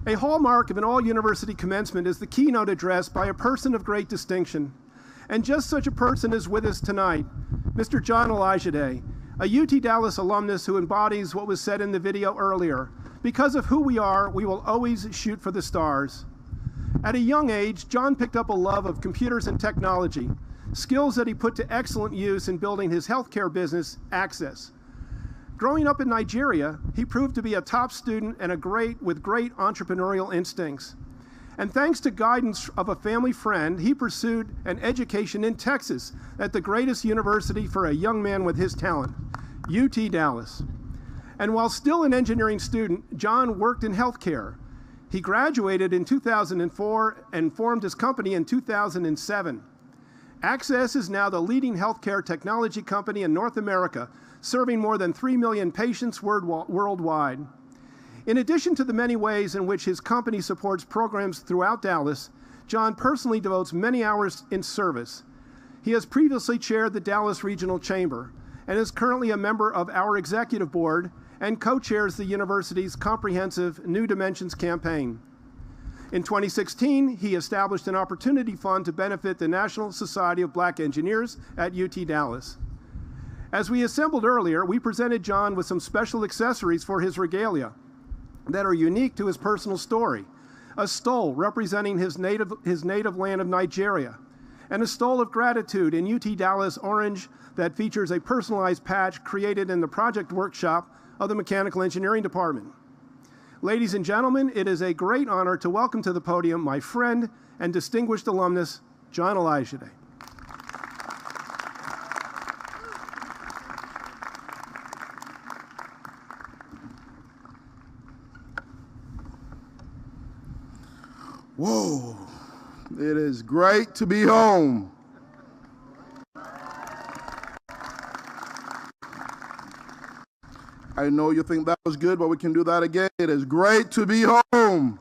A hallmark of an all-university commencement is the keynote address by a person of great distinction. And just such a person is with us tonight, Mr. John Olajide, a UT Dallas alumnus who embodies what was said in the video earlier. Because of who we are, we will always shoot for the stars. At a young age, John picked up a love of computers and technology, skills that he put to excellent use in building his healthcare business, Access. Growing up in Nigeria, he proved to be a top student and with great entrepreneurial instincts. And thanks to guidance of a family friend, he pursued an education in Texas at the greatest university for a young man with his talent, UT Dallas. And while still an engineering student, John worked in healthcare. He graduated in 2004 and formed his company in 2007. Access is now the leading healthcare technology company in North America, serving more than 3 million patients worldwide. In addition to the many ways in which his company supports programs throughout Dallas, John personally devotes many hours in service. He has previously chaired the Dallas Regional Chamber and is currently a member of our executive board and co-chairs the university's comprehensive New Dimensions campaign. In 2016, he established an opportunity fund to benefit the National Society of Black Engineers at UT Dallas. As we assembled earlier, we presented John with some special accessories for his regalia that are unique to his personal story. A stole representing his native land of Nigeria, and a stole of gratitude in UT Dallas orange that features a personalized patch created in the project workshop of the Mechanical Engineering Department. Ladies and gentlemen, it is a great honor to welcome to the podium my friend and distinguished alumnus, John Olajide. Whoa, it is great to be home. I know you think that was good, but we can do that again. It is great to be home.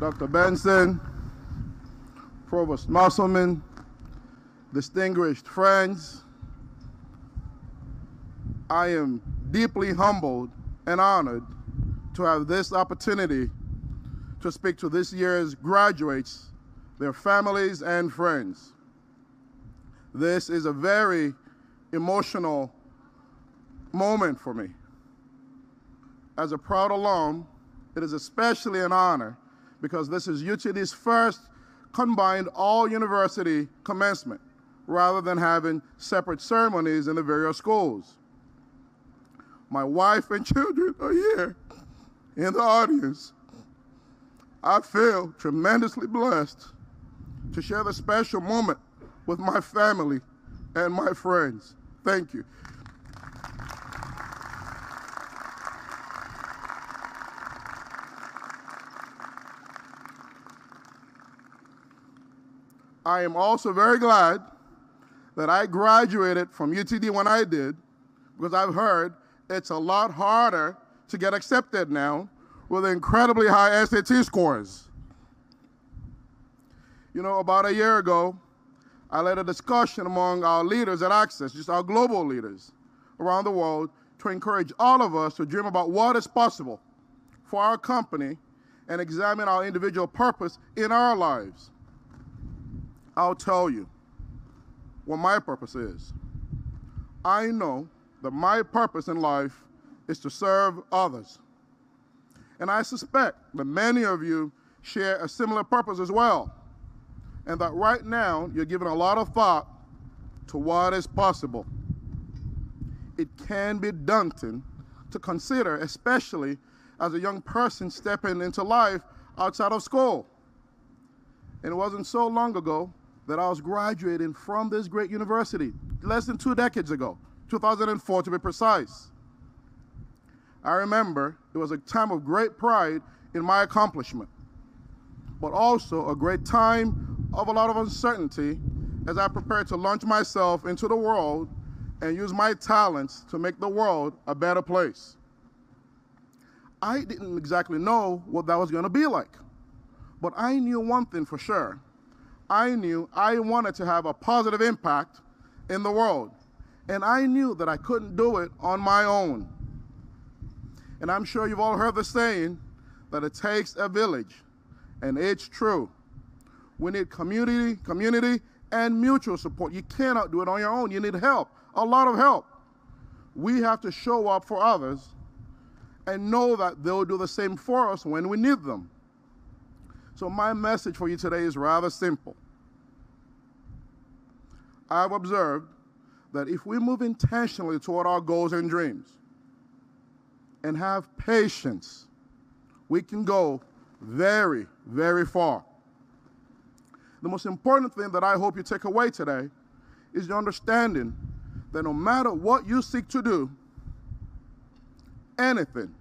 Dr. Benson, Provost Musselman, distinguished friends, I am deeply humbled and honored to have this opportunity to speak to this year's graduates, their families, and friends. This is a very emotional moment for me. As a proud alum, it is especially an honor because this is UTD's first combined all-university commencement, rather than having separate ceremonies in the various schools. My wife and children are here in the audience. I feel tremendously blessed to share the special moment with my family and my friends. Thank you. I am also very glad that I graduated from UTD when I did, because I've heard it's a lot harder to get accepted now with incredibly high SAT scores. You know, about a year ago, I led a discussion among our leaders at Access, just our global leaders around the world, to encourage all of us to dream about what is possible for our company and examine our individual purpose in our lives. I'll tell you what my purpose is. I know that my purpose in life is to serve others. And I suspect that many of you share a similar purpose as well, and that right now you're giving a lot of thought to what is possible. It can be daunting to consider, especially as a young person stepping into life outside of school. And it wasn't so long ago that I was graduating from this great university, less than 2 decades ago, 2004 to be precise. I remember it was a time of great pride in my accomplishment, but also a great time of a lot of uncertainty as I prepared to launch myself into the world and use my talents to make the world a better place. I didn't exactly know what that was going to be like, but I knew one thing for sure. I knew I wanted to have a positive impact in the world, and I knew that I couldn't do it on my own. And I'm sure you've all heard the saying that it takes a village, and it's true. We need community, and mutual support. You cannot do it on your own. You need help, a lot of help. We have to show up for others and know that they'll do the same for us when we need them. So my message for you today is rather simple. I've observed that if we move intentionally toward our goals and dreams and have patience, we can go very, very far. The most important thing that I hope you take away today is the understanding that no matter what you seek to do, anything,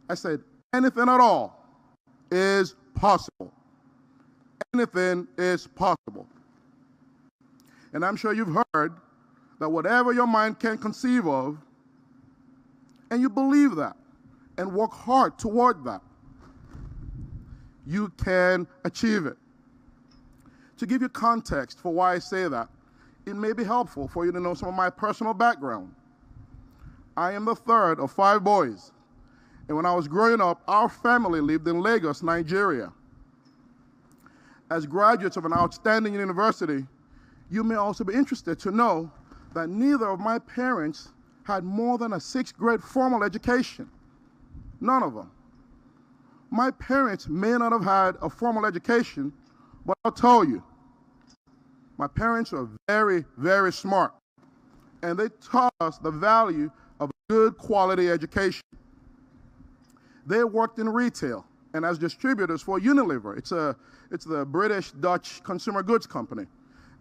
I said anything at all, is possible. Anything is possible. And I'm sure you've heard that whatever your mind can conceive of, and you believe that, and work hard toward that, you can achieve it. To give you context for why I say that, it may be helpful for you to know some of my personal background. I am the third of 5 boys. And when I was growing up, our family lived in Lagos, Nigeria. As graduates of an outstanding university, you may also be interested to know that neither of my parents had more than a 6th grade formal education. None of them. My parents may not have had a formal education, but I'll tell you, my parents were very, very smart, and they taught us the value of a good quality education. They worked in retail and as distributors for Unilever. It's the British-Dutch consumer goods company,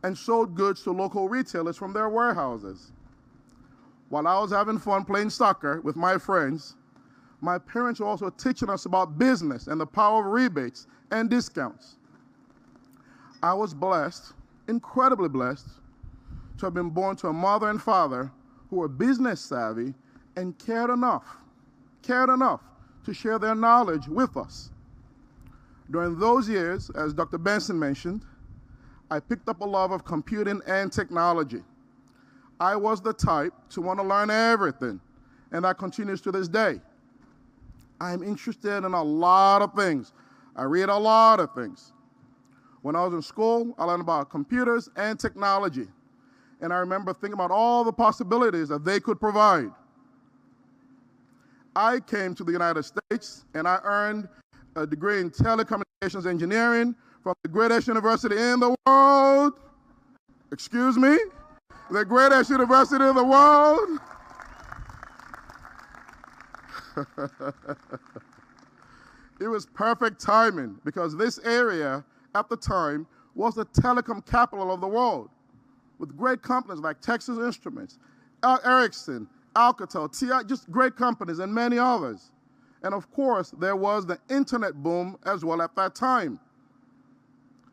and sold goods to local retailers from their warehouses. While I was having fun playing soccer with my friends, my parents were also teaching us about business and the power of rebates and discounts. I was blessed, incredibly blessed, to have been born to a mother and father who were business savvy and cared enough to share their knowledge with us. During those years, as Dr. Benson mentioned, I picked up a love of computing and technology. I was the type to want to learn everything, and that continues to this day. I'm interested in a lot of things. I read a lot of things. When I was in school, I learned about computers and technology, and I remember thinking about all the possibilities that they could provide. I came to the United States, and I earned a degree in telecommunications engineering from the greatest university in the world. Excuse me? The greatest university in the world. It was perfect timing because this area at the time was the telecom capital of the world, with great companies like Texas Instruments, Ericsson, Alcatel, TI, just great companies and many others. And of course, there was the internet boom as well at that time.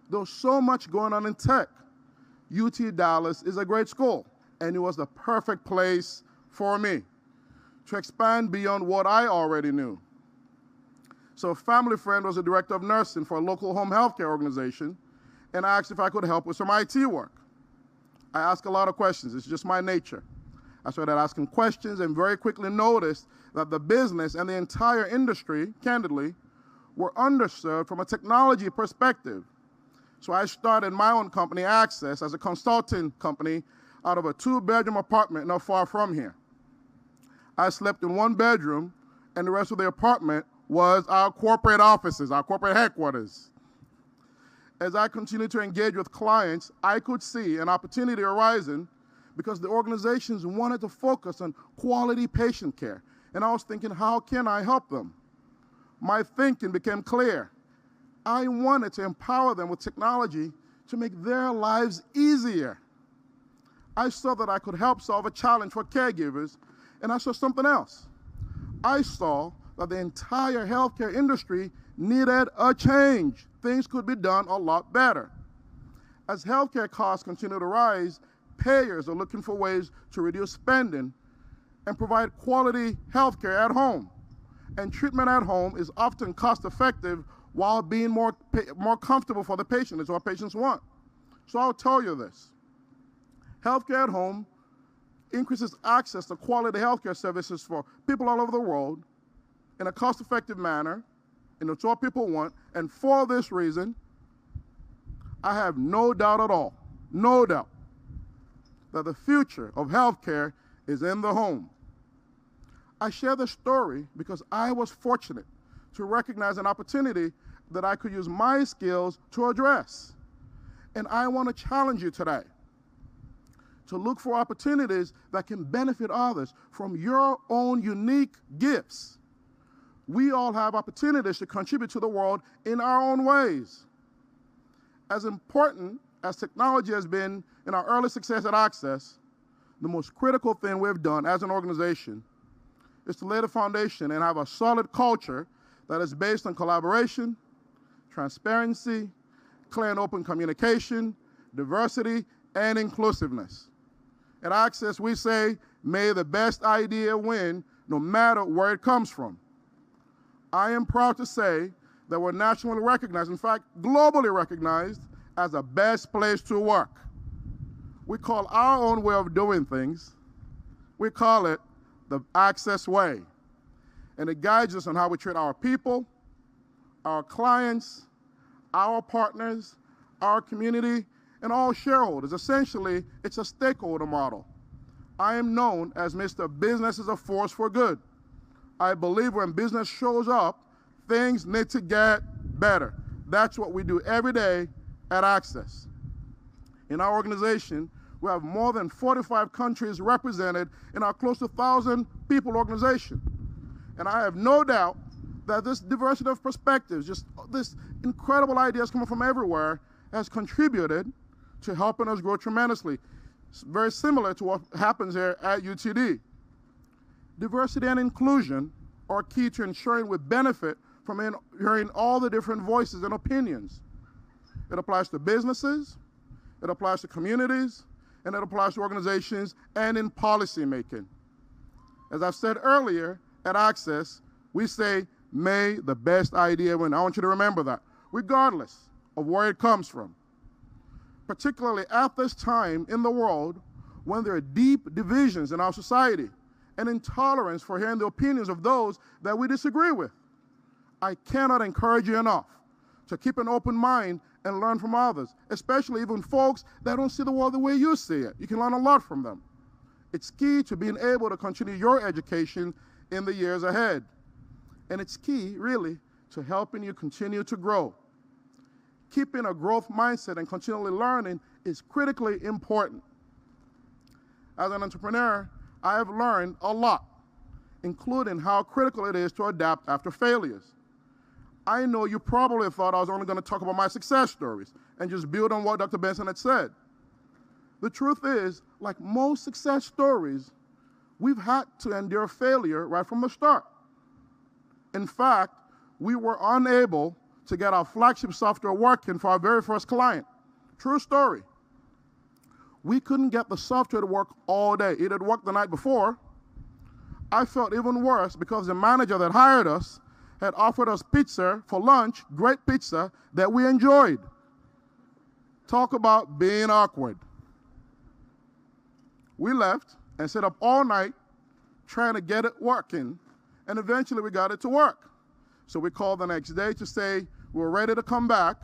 There was so much going on in tech. UT Dallas is a great school, and it was the perfect place for me to expand beyond what I already knew. So a family friend was a director of nursing for a local home healthcare organization, and I asked if I could help with some IT work. I ask a lot of questions. It's just my nature. I started asking questions and very quickly noticed that the business and the entire industry, candidly, were underserved from a technology perspective. So I started my own company, Access, as a consulting company out of a 2-bedroom apartment not far from here. I slept in 1 bedroom, and the rest of the apartment was our corporate offices, our corporate headquarters. As I continued to engage with clients, I could see an opportunity arising because the organizations wanted to focus on quality patient care. And I was thinking, how can I help them? My thinking became clear. I wanted to empower them with technology to make their lives easier. I saw that I could help solve a challenge for caregivers, and I saw something else. I saw that the entire healthcare industry needed a change. Things could be done a lot better. As healthcare costs continue to rise, payers are looking for ways to reduce spending and provide quality healthcare at home. And treatment at home is often cost-effective while being more comfortable for the patient. Is what patients want. So I'll tell you this. Healthcare at home increases access to quality healthcare services for people all over the world in a cost-effective manner, and it's what people want. And for this reason, I have no doubt at all, no doubt, that the future of healthcare is in the home. I share this story because I was fortunate to recognize an opportunity that I could use my skills to address. And I want to challenge you today to look for opportunities that can benefit others from your own unique gifts. We all have opportunities to contribute to the world in our own ways. As important as technology has been in our early success at Access, the most critical thing we've done as an organization is to lay the foundation and have a solid culture that is based on collaboration, transparency, clear and open communication, diversity, and inclusiveness. At Access, we say, may the best idea win, no matter where it comes from. I am proud to say that we're nationally recognized, in fact, globally recognized, as the best place to work. We call our own way of doing things, we call it the Access way. And it guides us on how we treat our people, our clients, our partners, our community, and all shareholders. Essentially, it's a stakeholder model. I am known as Mr. Business is a Force for Good. I believe when business shows up, things need to get better. That's what we do every day at Access. In our organization, we have more than 45 countries represented in our close to 1,000 people organization. And I have no doubt that this diversity of perspectives, just this incredible ideas coming from everywhere, has contributed to helping us grow tremendously. It's very similar to what happens here at UTD. Diversity and inclusion are key to ensuring we benefit from hearing all the different voices and opinions. It applies to businesses, it applies to communities, and it applies to organizations and in policy making. As I've said earlier, at Access, we say, may the best idea win. I want you to remember that, regardless of where it comes from. Particularly at this time in the world when there are deep divisions in our society and intolerance for hearing the opinions of those that we disagree with. I cannot encourage you enough to keep an open mind and learn from others, especially even folks that don't see the world the way you see it. You can learn a lot from them. It's key to being able to continue your education in the years ahead. And it's key, really, to helping you continue to grow. Keeping a growth mindset and continually learning is critically important. As an entrepreneur, I have learned a lot, including how critical it is to adapt after failures. I know you probably thought I was only going to talk about my success stories and just build on what Dr. Benson had said. The truth is, like most success stories, we've had to endure failure right from the start. In fact, we were unable to get our flagship software working for our very first client. True story. We couldn't get the software to work all day. It had worked the night before. I felt even worse because the manager that hired us had offered us pizza for lunch, great pizza, that we enjoyed. Talk about being awkward. We left and stayed up all night trying to get it working, and eventually we got it to work. So we called the next day to say we were ready to come back,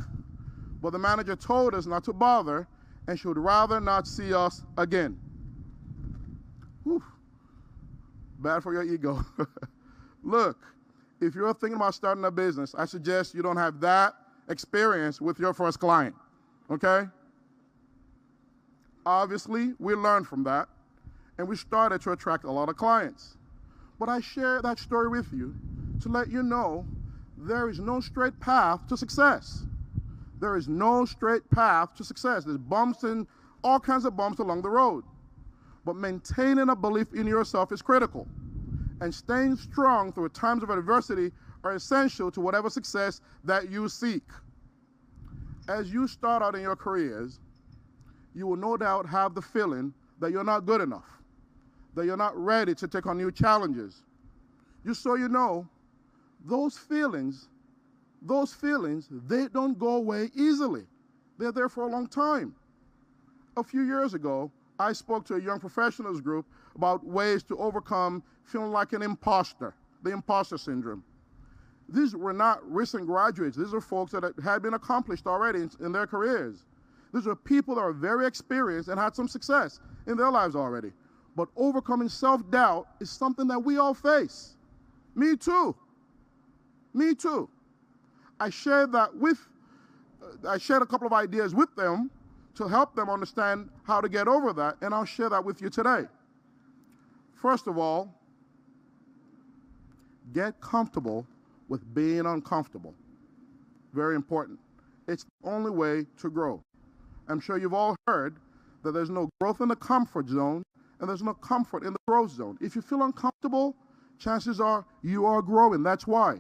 but the manager told us not to bother and she would rather not see us again. Whew. Bad for your ego. Look, if you're thinking about starting a business, I suggest you don't have that experience with your first client, okay? Obviously, we learned from that, and we started to attract a lot of clients. But I share that story with you to let you know there is no straight path to success. There is no straight path to success. There's bumps and all kinds of bumps along the road. But maintaining a belief in yourself is critical. And staying strong through times of adversity are essential to whatever success that you seek. As you start out in your careers, you will no doubt have the feeling that you're not good enough, that you're not ready to take on new challenges. Just so you know, those feelings, they don't go away easily. They're there for a long time. A few years ago, I spoke to a young professionals group about ways to overcome feeling like an imposter, the imposter syndrome. These were not recent graduates. These are folks that had been accomplished already in their careers. These are people that are very experienced and had some success in their lives already. But overcoming self-doubt is something that we all face. Me too. Me too. I shared a couple of ideas with them to help them understand how to get over that, and I'll share that with you today. First of all, get comfortable with being uncomfortable. Very important. It's the only way to grow. I'm sure you've all heard that there's no growth in the comfort zone and there's no comfort in the growth zone. If you feel uncomfortable, chances are you are growing. That's why.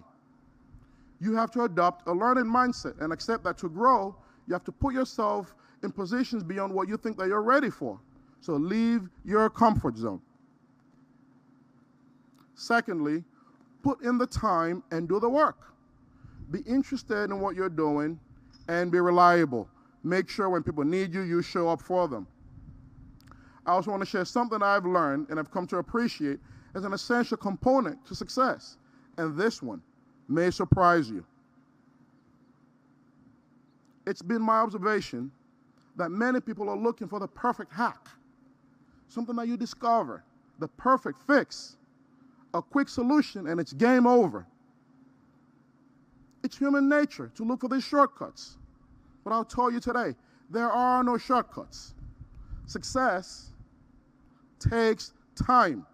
You have to adopt a learning mindset and accept that to grow, you have to put yourself in positions beyond what you think that you're ready for. So leave your comfort zone. Secondly, put in the time and do the work. Be interested in what you're doing and be reliable. Make sure when people need you, you show up for them. I also want to share something I've learned and I've come to appreciate as an essential component to success. And this one may surprise you. It's been my observation that many people are looking for the perfect hack, something that you discover, the perfect fix, a quick solution, and it's game over. It's human nature to look for these shortcuts. But I'll tell you today, there are no shortcuts. Success takes time,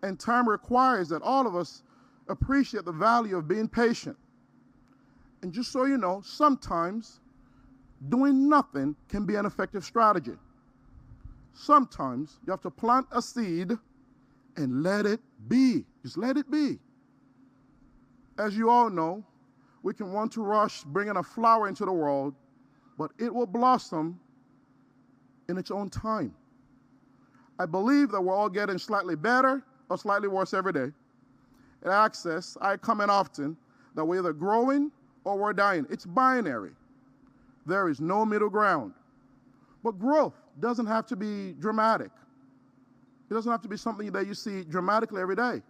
and time requires that all of us appreciate the value of being patient. And just so you know, sometimes doing nothing can be an effective strategy. Sometimes you have to plant a seed and let it be. Just let it be. As you all know, we can want to rush bringing a flower into the world, but it will blossom in its own time. I believe that we're all getting slightly better or slightly worse every day. At Access, I comment often that we're either growing or we're dying. It's binary. There is no middle ground. But growth doesn't have to be dramatic. It doesn't have to be something that you see dramatically every day.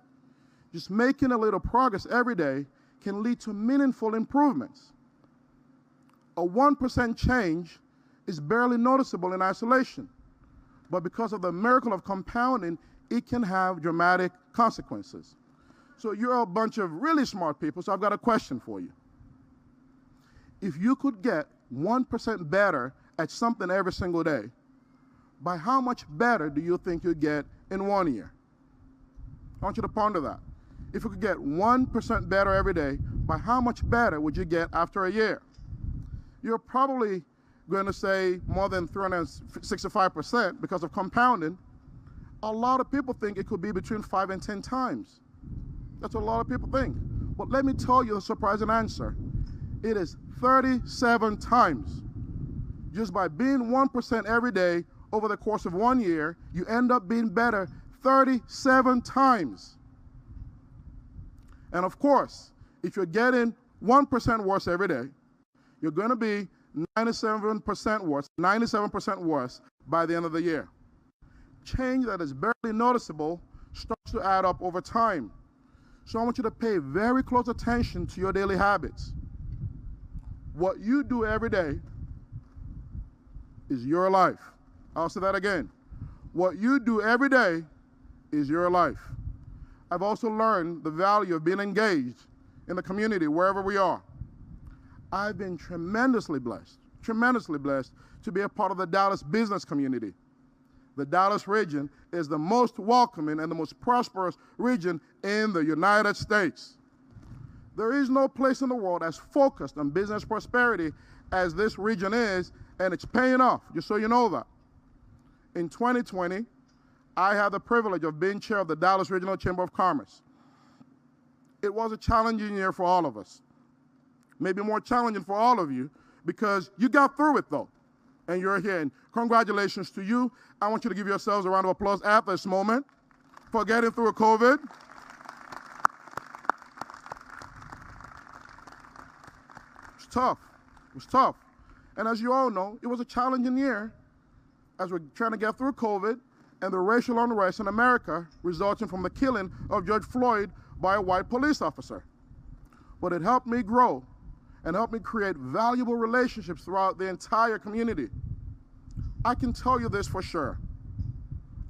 Just making a little progress every day can lead to meaningful improvements. A 1% change is barely noticeable in isolation, but because of the miracle of compounding, it can have dramatic consequences. So you're a bunch of really smart people, so I've got a question for you. If you could get 1% better at something every single day, by how much better do you think you'd get in 1 year? I want you to ponder that. If you could get 1% better every day, by how much better would you get after a year? You're probably going to say more than 365% because of compounding. A lot of people think it could be between 5 and 10 times. That's what a lot of people think. But let me tell you the surprising answer. It is 37 times. Just by being 1% every day over the course of 1 year, you end up being better 37 times. And of course, if you're getting 1% worse every day, you're going to be 97% worse by the end of the year. Change that is barely noticeable starts to add up over time. So I want you to pay very close attention to your daily habits. What you do every day is your life. I'll say that again. What you do every day is your life. I've also learned the value of being engaged in the community wherever we are. I've been tremendously blessed to be a part of the Dallas business community. The Dallas region is the most welcoming and the most prosperous region in the United States. There is no place in the world as focused on business prosperity as this region is, and it's paying off, just so you know that. In 2020, I had the privilege of being chair of the Dallas Regional Chamber of Commerce. It was a challenging year for all of us. Maybe more challenging for all of you because you got through it though, and you're here. And congratulations to you. I want you to give yourselves a round of applause at this moment for getting through COVID. It was tough. And as you all know, it was a challenging year as we're trying to get through COVID and the racial unrest in America resulting from the killing of George Floyd by a white police officer. But it helped me grow and helped me create valuable relationships throughout the entire community. I can tell you this for sure.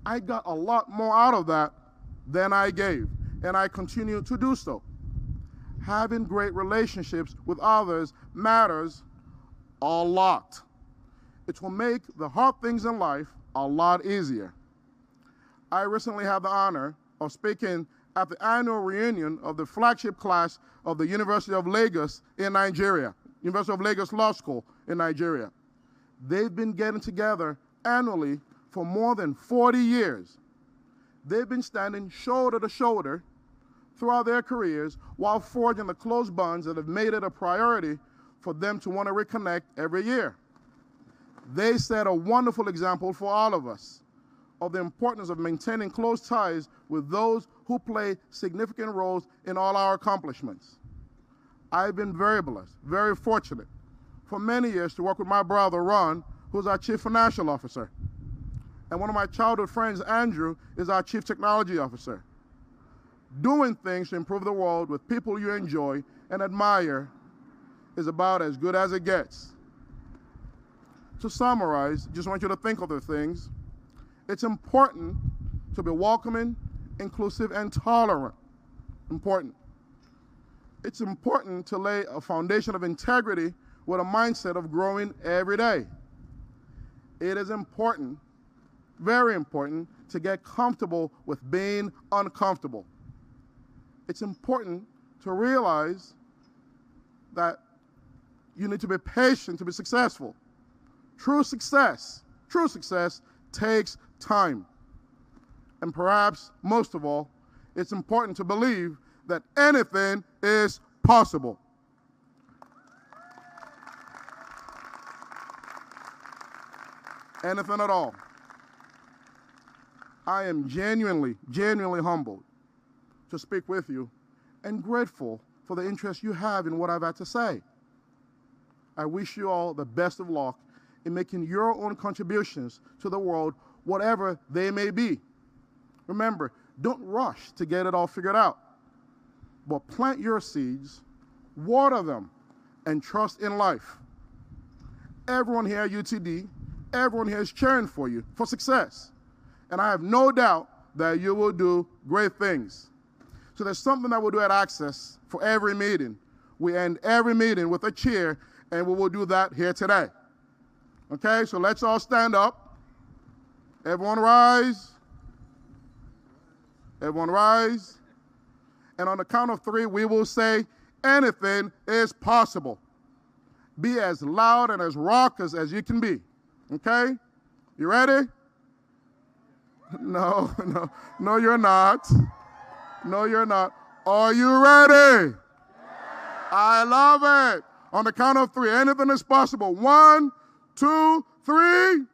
I got a lot more out of that than I gave, and I continue to do so. Having great relationships with others matters a lot. It will make the hard things in life a lot easier. I recently had the honor of speaking at the annual reunion of the flagship class of the University of Lagos in Nigeria, University of Lagos Law School in Nigeria. They've been getting together annually for more than 40 years. They've been standing shoulder to shoulder throughout their careers while forging the close bonds that have made it a priority for them to want to reconnect every year. They set a wonderful example for all of us of the importance of maintaining close ties with those who play significant roles in all our accomplishments. I've been very blessed, very fortunate for many years to work with my brother, Ron, who's our Chief Financial Officer. And one of my childhood friends, Andrew, is our Chief Technology Officer. Doing things to improve the world with people you enjoy and admire is about as good as it gets. To summarize, just want you to think of the things. It's important to be welcoming, inclusive, and tolerant. Important. It's important to lay a foundation of integrity with a mindset of growing every day. It is important, very important, to get comfortable with being uncomfortable. It's important to realize that you need to be patient to be successful. True success takes time. And perhaps most of all, it's important to believe that anything is possible. Anything at all. I am genuinely humbled to speak with you and grateful for the interest you have in what I've had to say. I wish you all the best of luck in making your own contributions to the world, whatever they may be. Remember, don't rush to get it all figured out, but plant your seeds, water them, and trust in life. Everyone here at UTD, everyone here is cheering for you for success, and I have no doubt that you will do great things. So there's something that we'll do at Access for every meeting. We end every meeting with a cheer, and we will do that here today. Okay, so let's all stand up. Everyone rise. Everyone rise. And on the count of 3, we will say, anything is possible. Be as loud and as raucous as you can be. Okay? You ready? No, you're not. No, you're not. Are you ready? I love it. On the count of 3, anything is possible. 1, 2, 3.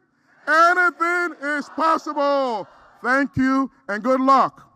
Anything is possible. Thank you and good luck.